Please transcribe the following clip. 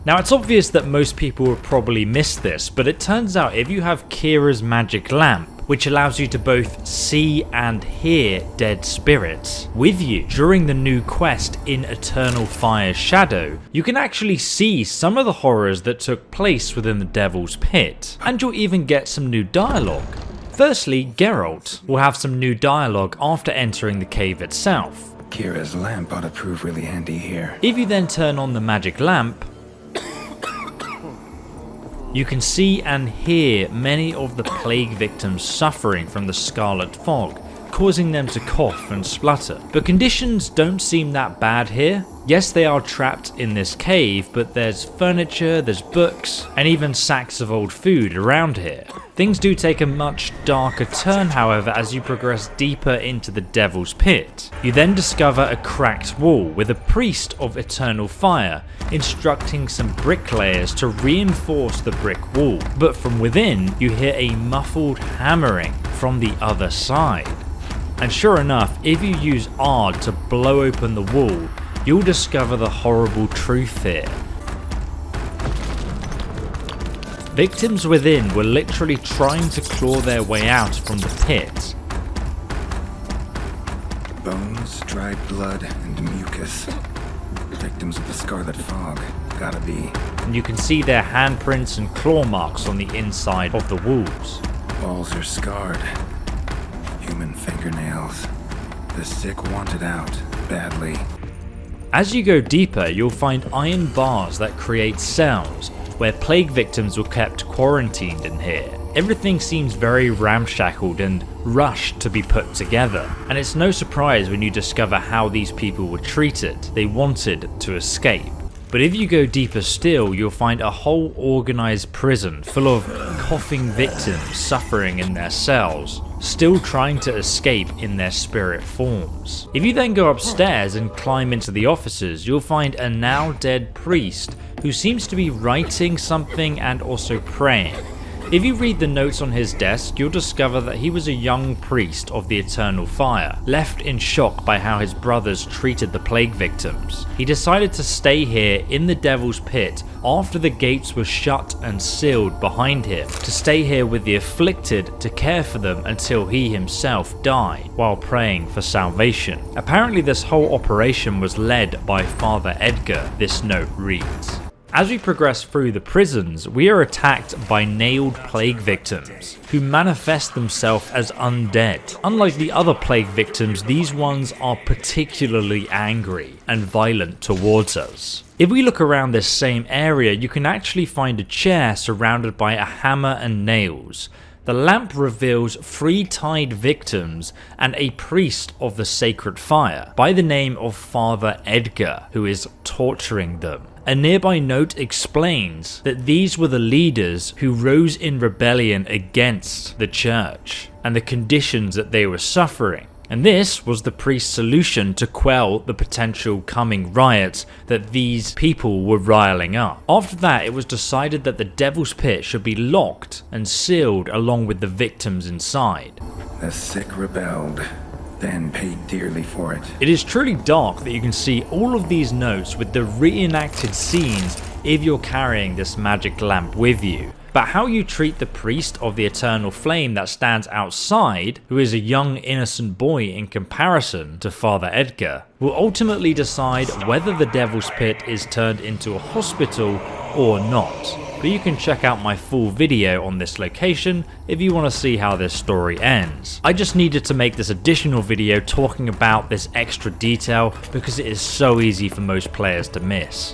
Now it's obvious that most people would probably miss this, but it turns out if you have Kira's magic lamp, which allows you to both see and hear dead spirits with you during the new quest in Eternal Fire's Shadow, you can actually see some of the horrors that took place within the Devil's Pit, and you'll even get some new dialogue. Firstly, Geralt will have some new dialogue after entering the cave itself. Kira's lamp ought to prove really handy here. If you then turn on the magic lamp, you can see and hear many of the plague victims suffering from the scarlet fog, causing them to cough and splutter. But conditions don't seem that bad here. Yes, they are trapped in this cave, but there's furniture, there's books, and even sacks of old food around here. Things do take a much darker turn, however, as you progress deeper into the Devil's Pit. You then discover a cracked wall with a priest of Eternal Fire instructing some bricklayers to reinforce the brick wall. But from within, you hear a muffled hammering from the other side. And sure enough, if you use R to blow open the wall, you'll discover the horrible truth here. Victims within were literally trying to claw their way out from the pit. Bones, dried blood, and mucus. Victims of the scarlet fog. Gotta be. And you can see their handprints and claw marks on the inside of the walls. Walls are scarred. Human fingernails. The sick want it out, badly. As you go deeper, you'll find iron bars that create cells where plague victims were kept quarantined in here. Everything seems very ramshackled and rushed to be put together, and it's no surprise when you discover how these people were treated. They wanted to escape. But if you go deeper still, you'll find a whole organized prison full of coughing victims suffering in their cells, still trying to escape in their spirit forms. If you then go upstairs and climb into the offices, you'll find a now dead priest who seems to be writing something and also praying. If you read the notes on his desk, you'll discover that he was a young priest of the Eternal Fire, left in shock by how his brothers treated the plague victims. He decided to stay here in the Devil's Pit after the gates were shut and sealed behind him, to stay here with the afflicted to care for them until he himself died, while praying for salvation. Apparently this whole operation was led by Father Edgar, this note reads. As we progress through the prisons, we are attacked by nailed plague victims, who manifest themselves as undead. Unlike the other plague victims, these ones are particularly angry and violent towards us. If we look around this same area, you can actually find a chair surrounded by a hammer and nails. The lamp reveals 3 tied victims and a priest of the sacred fire by the name of Father Edgar, who is torturing them. A nearby note explains that these were the leaders who rose in rebellion against the church and the conditions that they were suffering. And this was the priest's solution to quell the potential coming riots that these people were riling up. After that, it was decided that the Devil's Pit should be locked and sealed along with the victims inside. The sick rebelled, then paid dearly for it. It is truly dark that you can see all of these notes with the reenacted scenes if you're carrying this magic lamp with you. But how you treat the priest of the Eternal Flame that stands outside, who is a young innocent boy in comparison to Father Edgar, will ultimately decide whether the Devil's Pit is turned into a hospital or not. But you can check out my full video on this location if you want to see how this story ends. I just needed to make this additional video talking about this extra detail because it is so easy for most players to miss.